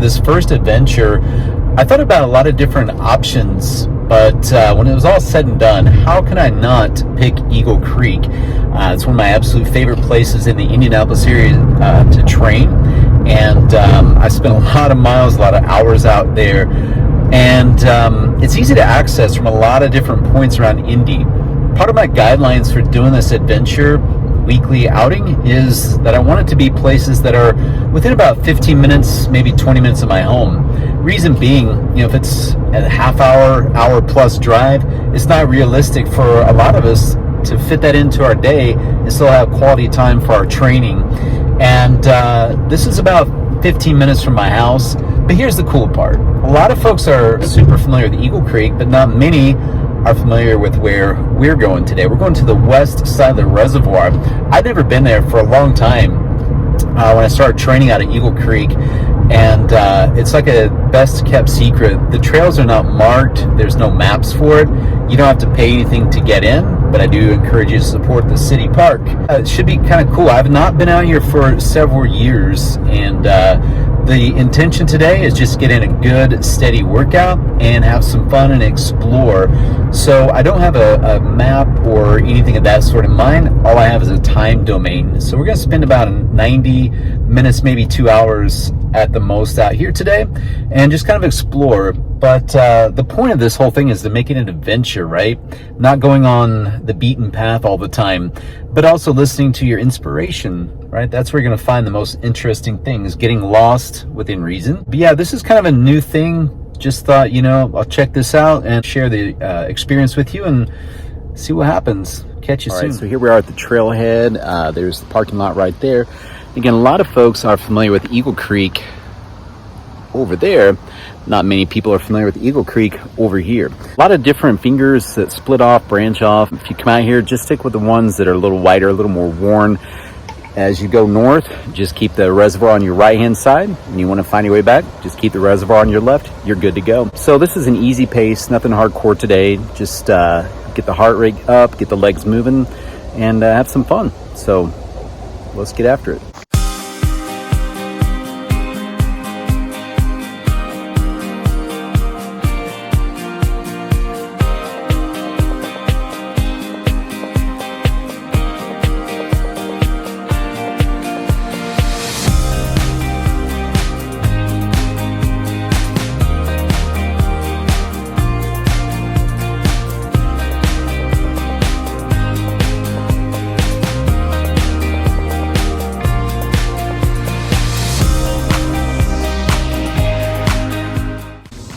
this first adventure, I thought about a lot of different options, but when it was all said and done, how can I not pick Eagle Creek? It's one of my absolute favorite places in the Indianapolis area to train, and I spent a lot of miles, a lot of hours out there, and it's easy to access from a lot of different points around Indy. Part of my guidelines for doing this adventure weekly outing is that I want it to be places that are within about 15 minutes, maybe 20 minutes of my home. Reason being, if it's a half hour plus drive, it's not realistic for a lot of us to fit that into our day and still have quality time for our training. And this is about 15 minutes from my house. But here's the cool part. A lot of folks are super familiar with Eagle Creek, but not many are familiar with where we're going today. We're going to the west side of the reservoir. I'd never been there for a long time when I started training out at Eagle Creek, and it's like a best kept secret. The trails are not marked. There's no maps for it. You don't have to pay anything to get in, but I do encourage you to support the city park. It should be kind of cool. I've not been out here for several years, and the intention today is just get in a good steady workout and have some fun and explore. So I don't have a map or anything of that sort in mind. All I have is a time domain. So we're going to spend about 90 minutes, maybe 2 hours at the most out here today and just kind of explore. But the point of this whole thing is to make it an adventure, right? Not going on the beaten path all the time, but also listening to your inspiration, right? That's where you're going to find the most interesting things, getting lost within reason. But yeah, this is kind of a new thing. Just thought, I'll check this out and share the experience with you and see what happens. Catch you soon. All right, so here we are at the Trailhead. There's the parking lot right there. Again, a lot of folks are familiar with Eagle Creek over there. Not many people are familiar with Eagle Creek over here. A lot of different fingers that split off, branch off. If you come out here, just stick with the ones that are a little wider, a little more worn. As you go north, just keep the reservoir on your right-hand side, and you want to find your way back, just keep the reservoir on your left. You're good to go. So this is an easy pace, nothing hardcore today. Just get the heart rate up, get the legs moving, and have some fun. So let's get after it.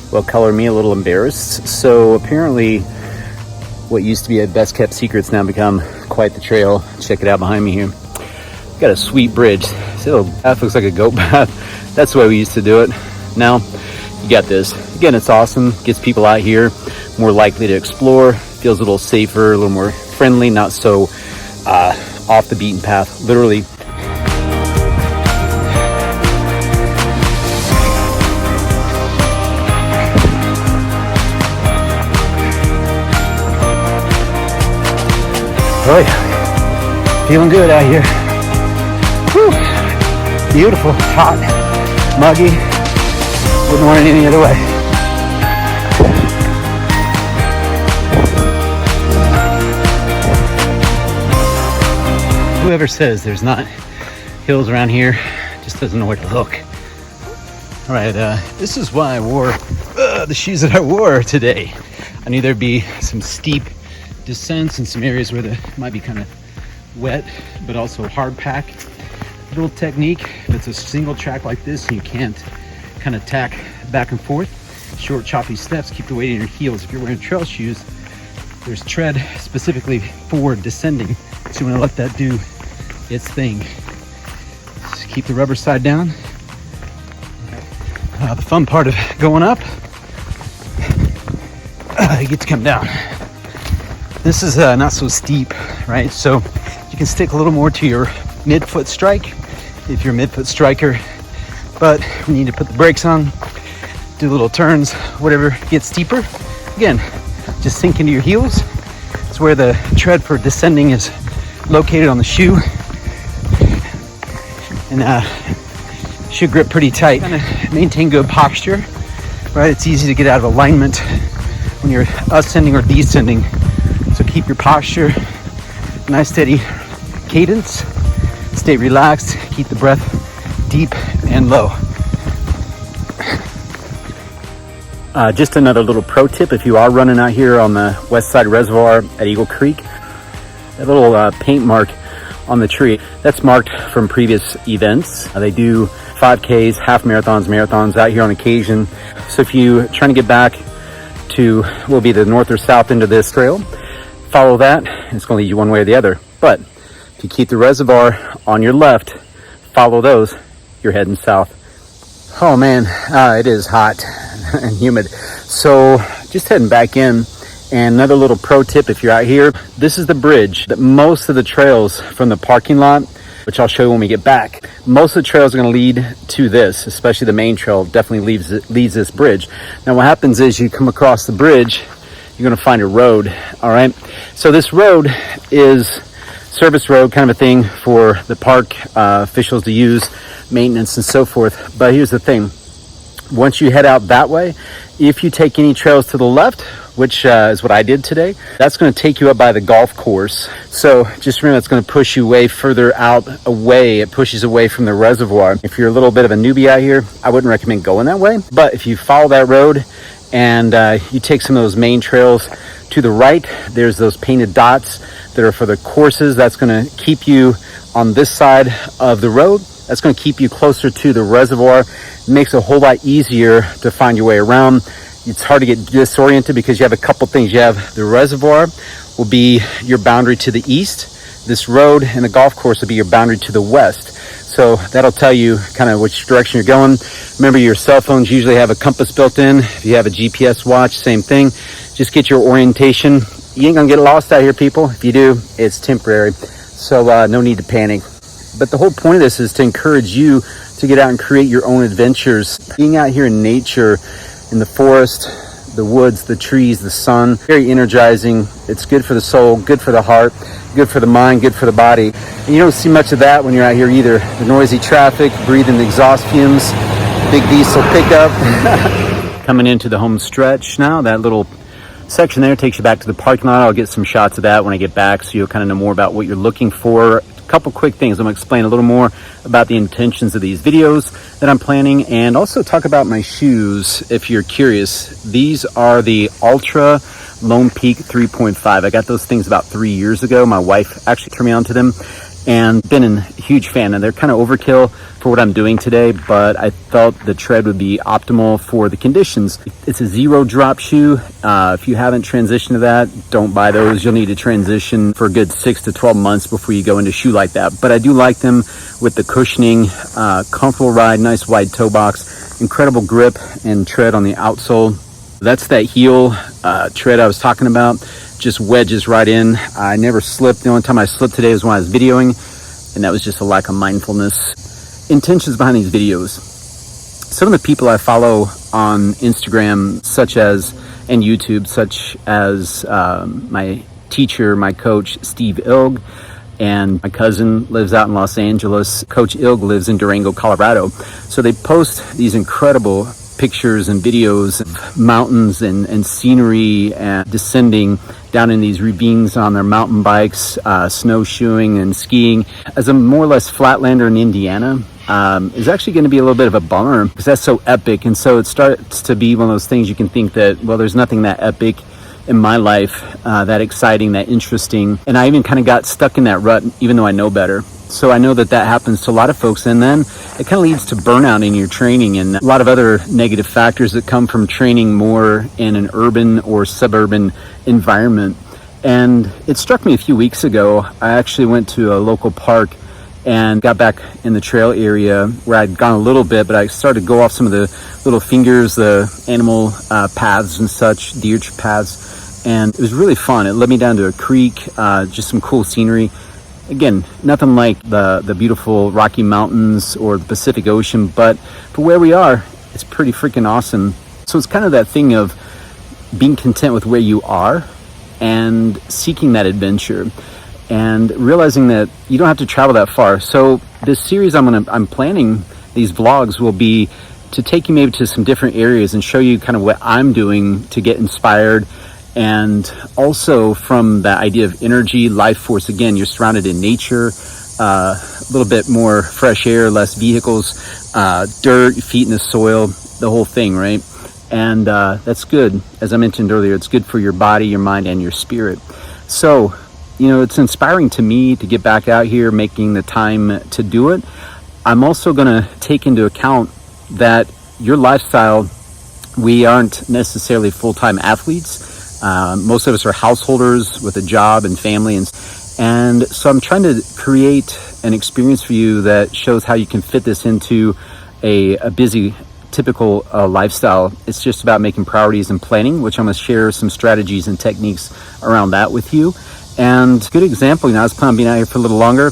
Well, color me a little embarrassed. So apparently what used to be a best kept secret's now become quite the trail. Check it out behind me here. Got a sweet bridge. So that looks like a goat path. That's the way we used to do it. Now you got this. Again, it's awesome. Gets people out here more likely to explore. Feels a little safer, a little more friendly, not so off the beaten path, literally. Oh yeah, feeling good out here. Whew. Beautiful, hot, muggy. Wouldn't want it any other way. Whoever says there's not hills around here just doesn't know where to look. All right, this is why I wore the shoes that I wore today. I knew there'd be some steep descents in some areas where it might be kind of wet, but also hard pack. Little technique, if it's a single track like this, you can't kind of tack back and forth. Short, choppy steps, keep the weight in your heels. If you're wearing trail shoes, there's tread specifically for descending. So you want to let that do its thing. Just keep the rubber side down. The fun part of going up, you get to come down. This is not so steep, right? So you can stick a little more to your mid-foot strike if you're a mid-foot striker. But we need to put the brakes on, do little turns, whatever gets steeper. Again, just sink into your heels. It's where the tread for descending is located on the shoe. And should grip pretty tight. Kind of maintain good posture, right? It's easy to get out of alignment when you're ascending or descending. So keep your posture, nice steady cadence, stay relaxed, keep the breath deep and low. Just another little pro tip, if you are running out here on the west side reservoir at Eagle Creek, that little paint mark on the tree, that's marked from previous events. They do 5Ks, half marathons out here on occasion. So if you're trying to get back to what will be the north or south end of this trail, follow that. It's going to lead you one way or the other. But if you keep the reservoir on your left, follow those, you're heading south. Oh man, it is hot and humid. So just heading back in. And another little pro tip, if you're out here, this is the bridge that most of the trails from the parking lot, which I'll show you when we get back, most of the trails are going to lead to this, especially the main trail definitely leads this bridge. Now what happens is you come across the bridge, you're going to find a road. All right, so this road is service road, kind of a thing for the park officials to use, maintenance and so forth. But here's the thing, once you head out that way, if you take any trails to the left, which is what I did today, that's going to take you up by the golf course. So just remember, it's going to push you way further out away. It pushes away from the reservoir. If you're a little bit of a newbie out here, I wouldn't recommend going that way. But if you follow that road and you take some of those main trails to the right, there's those painted dots that are for the courses. That's going to keep you on this side of the road. That's going to keep you closer to the reservoir. It makes it a whole lot easier to find your way around. It's hard to get disoriented because you have a couple things. You have the reservoir will be your boundary to the east. This road and the golf course will be your boundary to the west. So that'll tell you kind of which direction you're going. Remember, your cell phones usually have a compass built in. If you have a GPS watch, same thing. Just get your orientation. You ain't gonna get lost out here, people. If you do, it's temporary. So no need to panic. But the whole point of this is to encourage you to get out and create your own adventures. Being out here in nature, in the forest, the woods, the trees, the sun, very energizing. It's good for the soul, good for the heart, good for the mind, good for the body. And you don't see much of that when you're out here either. The noisy traffic, breathing the exhaust fumes, big diesel pickup. Coming into the home stretch now, that little section there takes you back to the parking lot. I'll get some shots of that when I get back so you'll kind of know more about what you're looking for. Couple quick things. I'm going to explain a little more about the intentions of these videos that I'm planning, and also talk about my shoes if you're curious. These are the Altra Lone Peak 3.5. I got those things about 3 years ago. My wife actually turned me onto them and been a huge fan, and they're kind of overkill for what I'm doing today, but I felt the tread would be optimal for the conditions. It's a zero drop shoe. If you haven't transitioned to that, don't buy those. You'll need to transition for a good 6 to 12 months before you go into a shoe like that. But I do like them with the cushioning, comfortable ride, nice wide toe box, incredible grip and tread on the outsole. That's that heel tread I was talking about. Just wedges right in. I never slipped. The only time I slipped today was when I was videoing, and that was just a lack of mindfulness. Intentions behind these videos. Some of the people I follow on Instagram, and YouTube, such as my teacher, my coach, Steve Ilg, and my cousin lives out in Los Angeles. Coach Ilg lives in Durango, Colorado. So they post these incredible pictures and videos of mountains and scenery and descending down in these ravines on their mountain bikes, snowshoeing and skiing. As a more or less flatlander in Indiana, is actually going to be a little bit of a bummer because that's so epic. And so it starts to be one of those things you can think that, well, there's nothing that epic in my life, that exciting, that interesting. And I even kind of got stuck in that rut, even though I know better. So I know that happens to a lot of folks, and then it kind of leads to burnout in your training and a lot of other negative factors that come from training more in an urban or suburban environment. And it struck me a few weeks ago. I actually went to a local park and got back in the trail area where I'd gone a little bit, but I started to go off some of the little fingers, the animal paths and such, deer paths, and it was really fun. It led me down to a creek, just some cool scenery. Again, nothing like the beautiful Rocky Mountains or the Pacific Ocean, but for where we are, it's pretty freaking awesome. So it's kind of that thing of being content with where you are and seeking that adventure and realizing that you don't have to travel that far. So this series I'm planning these vlogs will be to take you maybe to some different areas and show you kind of what I'm doing to get inspired. And also from the idea of energy, life force, again, you're surrounded in nature, a little bit more fresh air, less vehicles, dirt, feet in the soil, the whole thing, right? And that's good. As I mentioned earlier, it's good for your body, your mind, and your spirit. So, you know, it's inspiring to me to get back out here, making the time to do it. I'm also going to take into account that your lifestyle, we aren't necessarily full-time athletes. Most of us are householders with a job and family. And so I'm trying to create an experience for you that shows how you can fit this into a busy, typical lifestyle. It's just about making priorities and planning, which I'm going to share some strategies and techniques around that with you. And good example, you know, I was planning on being out here for a little longer,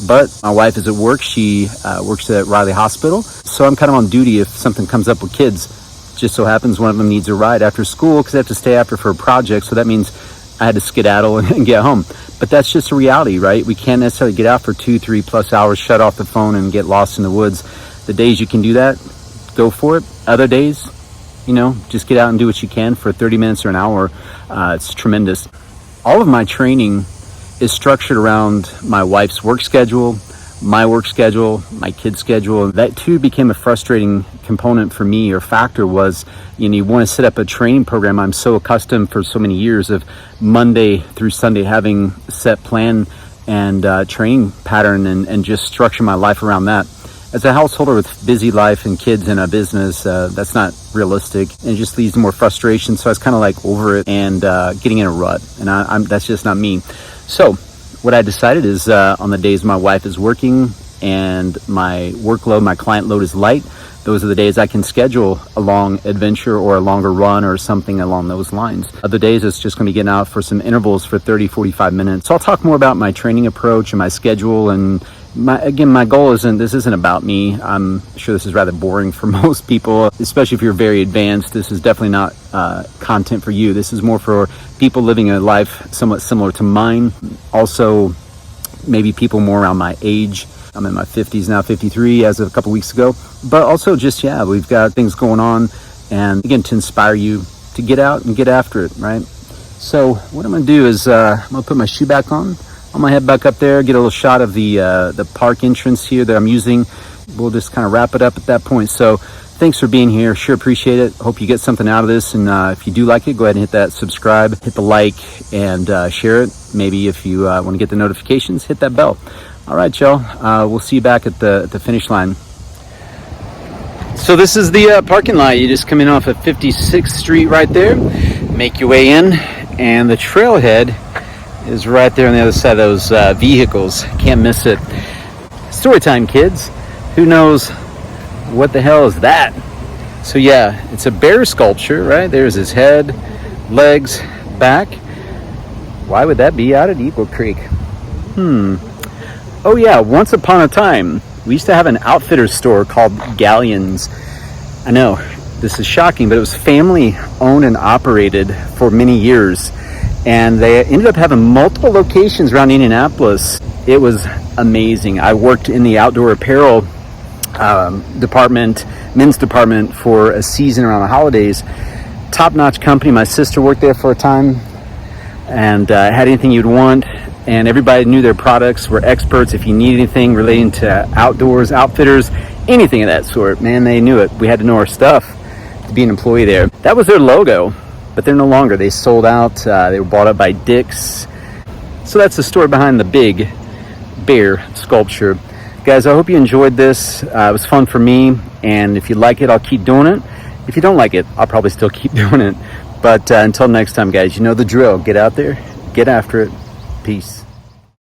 but my wife is at work. She works at Riley Hospital. So I'm kind of on duty if something comes up with kids. Just so happens one of them needs a ride after school because they have to stay after for a project. So that means I had to skedaddle and get home. But that's just a reality, right? We can't necessarily get out for 2-3+ hours, shut off the phone and get lost in the woods. The days you can do that, go for it. Other days, you know, just get out and do what you can for 30 minutes or an hour. It's tremendous. All of my training is structured around my wife's work schedule, my work schedule, my kids' schedule. That too became a frustrating component for me, or factor was, you know, you want to set up a training program. I'm so accustomed for so many years of Monday through Sunday having set plan and training pattern and just structure my life around that. As a householder with busy life and kids and a business, that's not realistic, and it just leads to more frustration. So I was kind of like over it and getting in a rut, and that's just not me. So what I decided is on the days my wife is working and my workload, my client load is light, those are the days I can schedule a long adventure or a longer run or something along those lines. Other days it's just going to be getting out for some intervals for 30-45 minutes. So I'll talk more about my training approach and my schedule. And my goal this isn't about me. I'm sure this is rather boring for most people, especially if you're very advanced. This is definitely not content for you. This is more for people living a life somewhat similar to mine. Also, maybe people more around my age. I'm in my 50s now, 53 as of a couple weeks ago. But also just, we've got things going on. And again, to inspire you to get out and get after it, right? So what I'm going to do is I'm going to put my shoe back on. I'm going to head back up there, get a little shot of the park entrance here that I'm using. We'll just kind of wrap it up at that point. So thanks for being here. Sure appreciate it. Hope you get something out of this. And if you do like it, go ahead and hit that subscribe, hit the like, and share it. Maybe if you want to get the notifications, hit that bell. All right, y'all. We'll see you back at the finish line. So this is the parking lot. You just come in off of 56th Street right there. Make your way in. And the Trailhead is right there on the other side of those vehicles. Can't miss it. Story time, kids. Who knows what the hell is that? So yeah, it's a bear sculpture, right? There's his head, legs, back. Why would that be out at Eagle Creek? Oh yeah, once upon a time, we used to have an outfitter store called Galleons. I know, this is shocking, but it was family owned and operated for many years. And they ended up having multiple locations around Indianapolis. It was amazing. I worked in the outdoor apparel department, men's department, for a season around the holidays. Top-notch company. My sister worked there for a time and had anything you'd want. And everybody knew their products, were experts. If you need anything relating to outdoors, outfitters, anything of that sort, man, they knew it. We had to know our stuff to be an employee there. That was their logo. But they're no longer. They sold out. They were bought up by Dick's. So that's the story behind the big bear sculpture. Guys, I hope you enjoyed this. It was fun for me. And if you like it, I'll keep doing it. If you don't like it, I'll probably still keep doing it. But until next time, guys, you know the drill. Get out there. Get after it. Peace.